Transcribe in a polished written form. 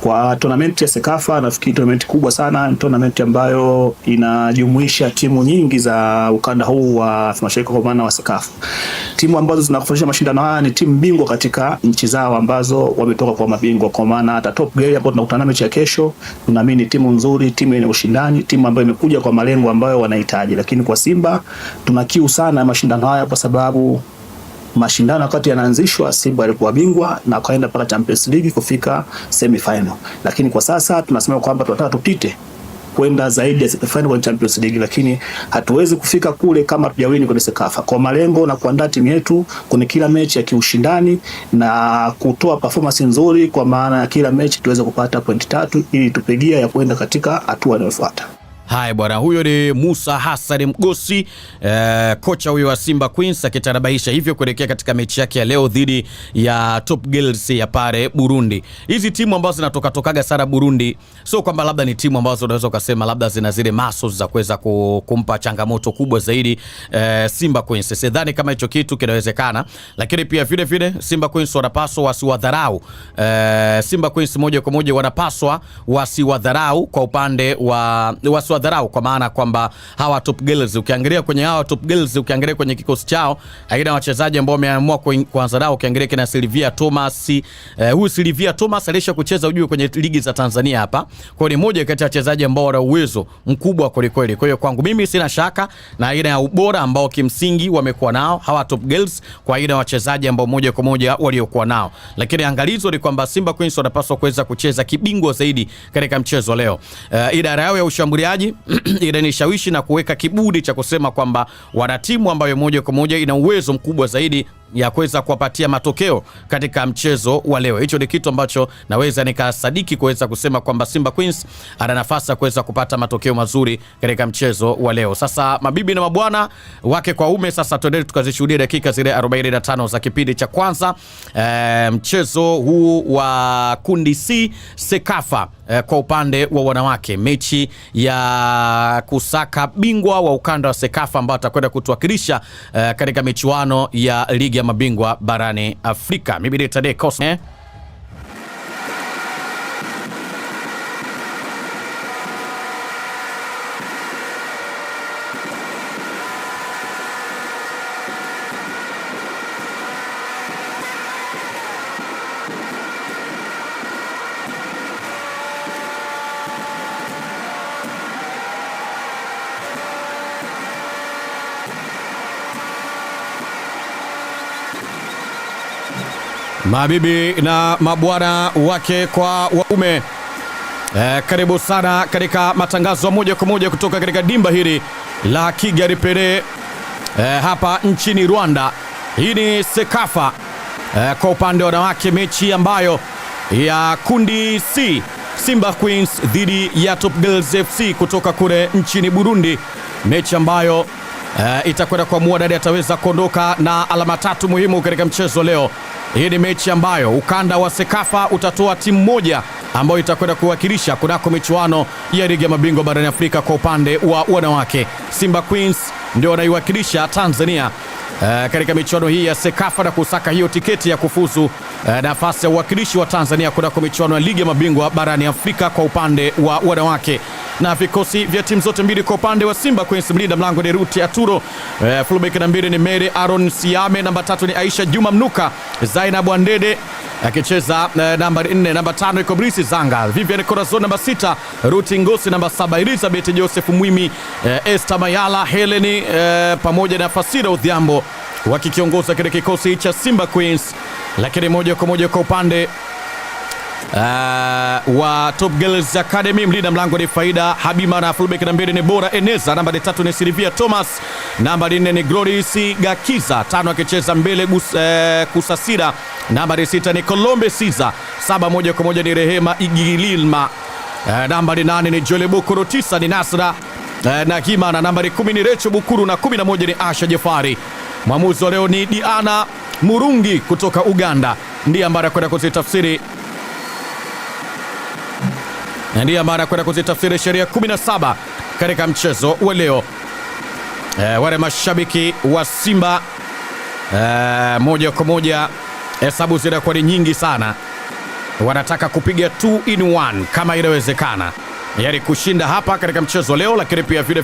Kwa tournament ya Sekafa, nafikiri tournament kubwa sana, tournament ambayo inajumuisha timu nyingi za ukanda huu wa Mashariki kwa maana wa Sekafa. Timu ambazo zinakufanya mashindano haya ni timu bingwa katika nchi zao ambazo wametoka kwa mabingwa, kwa maana hata Top Girl ambao tunakutana mechi ya kesho, tunaamini timu nzuri, timu yenye ushindani, timu ambayo imekuja kwa malengo ambayo wanahitaji. Lakini kwa Simba tuna kiu sana mashindano haya kwa sababu mashindano wakati yanaanzishwa Simba alikuwa bingwa na akaenda mpaka Champions League kufika semi final. Lakini kwa sasa tunasema kwamba tunataka tupite kwenda zaidi ya semi final kwa Champions League, lakini hatuwezi kufika kule kama tujawini kwenye Sekafa. Kwa malengo na kuandaa timu yetu kwenye kila mechi ya kiushindani na kutoa performance nzuri, kwa maana ya kila mechi tuweze kupata point 3 ili tupigia ya kwenda katika hatua inayofuata. Hai bwana, huyo ni Musa Hassan Mgosi, kocha huyo wa Simba Queens, akitarabaisha hivyo kuelekea katika mechi yake ya leo dhidi ya Top Girls ya pale Burundi. Hizi timu ambazo zinatokaga sana Burundi, sio kwamba labda ni timu ambazo unaweza kusema labda zina zile muscles za kuweza kumpa changamoto kubwa zaidi Simba Queens. Sidhani kama hicho kitu kinawezekana, lakini pia vile vile Simba Queens wanapaswa wasiwadharau. Simba Queens moja kwa moja wanapaswa wasiwadharau kwa upande wa dharau, kwa maana kwamba hawa Top Girls, ukiangalia kwenye hawa Top Girls, ukiangalia kwenye kikosi chao aina wachezaji ambao wameamua kuanza nao, ukiangalia kina Sylvia Thomas, huyu Sylvia Thomas alisha kucheza ujue kwenye ligi za Tanzania hapa, kwa ni moja kati ya wachezaji ambao wana uwezo mkubwa kweli kweli. Kwa hiyo kwangu mimi sina shaka na aina ya ubora ambao kimsingi wamekuwa nao hawa Top Girls kwa aina ya wachezaji ambao moja kwa moja waliokuwa nao, lakini angalizo ni kwamba Simba Queens wanapaswa kuweza kucheza kibingwa zaidi katika mchezo leo. Idara yao ya ushambuliaji inanishawishi na kuweka kiburi cha kusema kwamba wana timu ambayo moja kwa moja ina uwezo mkubwa zaidi ya kuweza kuwapatia matokeo katika mchezo wa leo. Hicho ni kitu ambacho naweza nikasadiki kuweza kusema kwamba Simba Queens ana nafasi ya kuweza kupata matokeo mazuri katika mchezo wa leo. Sasa mabibi na mabwana wake kwa ume, sasa tuendelee tukazishuhudia dakika zile 45 za kipindi cha kwanza. Mchezo huu wa kundi C Sekafa kwa upande wa wanawake, mechi ya kusaka bingwa wa ukanda wa Sekafa ambao atakwenda kutuwakilisha katika michuano ya ligi ya mabingwa barani Afrika. Mimi ni Tade Cosme. Mabibi na mabwana wake kwa waume, karibu sana katika matangazo moja kwa moja kutoka katika dimba hili la Kigali Pele hapa nchini Rwanda. Hii ni Sekafa kwa upande wa wanawake, mechi ambayo ya kundi C, Simba Queens dhidi ya Top Girls FC kutoka kule nchini Burundi, mechi ambayo itakwenda kuamua nani ataweza kuondoka na alama 3 muhimu katika mchezo leo. Hii ni mechi ambayo ukanda wa Sekafa utatoa timu moja ambayo itakwenda kuwakilisha kunako michuano ya ligi ya mabingwa barani Afrika kwa upande wa wanawake. Simba Queens ndio wanaiwakilisha Tanzania katika michuano hii ya Sekafa na kusaka hiyo tiketi ya kufuzu nafasi ya uwakilishi wa Tanzania kunako michuano ya ligi ya mabingwa barani Afrika kwa upande wa wanawake. Na vikosi vya timu zote mbili, kwa upande wa Simba Queens mlinda mlango ni Ruti Aturo, fullback namba 2 ni Mary Aaron Siame, namba 3 ni Aisha Juma Mnuka, Zainab Wandede akicheza namba 4, namba 5 iko Brisi Zanga, Vivian Corazon namba 6, Ruti Ngosi namba 7, Elizabeth Joseph Mwimi, Esther Mayala, Heleni pamoja na Fasira Odhiambo wakikiongoza kile kikosi cha Simba Queens. Lakini moja kwa moja kwa upande wa Top Girls Academy mlinda mlango ni Faida Habima, na fullback namba 2 ni Bora Eneza, namba 3 ni Sylvia Thomas, namba 4 ni Gloris Gakiza, 5 akicheza mbele Kusasira, namba 6 ni Kolombe Siza, 7 moja kwa moja ni Rehema Igililma, namba 8 ni Jole Bukuru, 9 ni Nasra na Hima, na namba 10 ni Recho Bukuru, na 11 ni Asha Jafari. Mwamuzi wa leo ni Diana Murungi kutoka Uganda, ndiye ambaye anakwenda kuzitafsiri sheria 17 katika mchezo wa leo. Wale mashabiki wa Simba moja kwa moja hesabu zinakuwa ni nyingi sana. wanataka kupiga 2 in 1 kama inawezekana, yaani kushinda hapa katika mchezo leo, lakini pia vile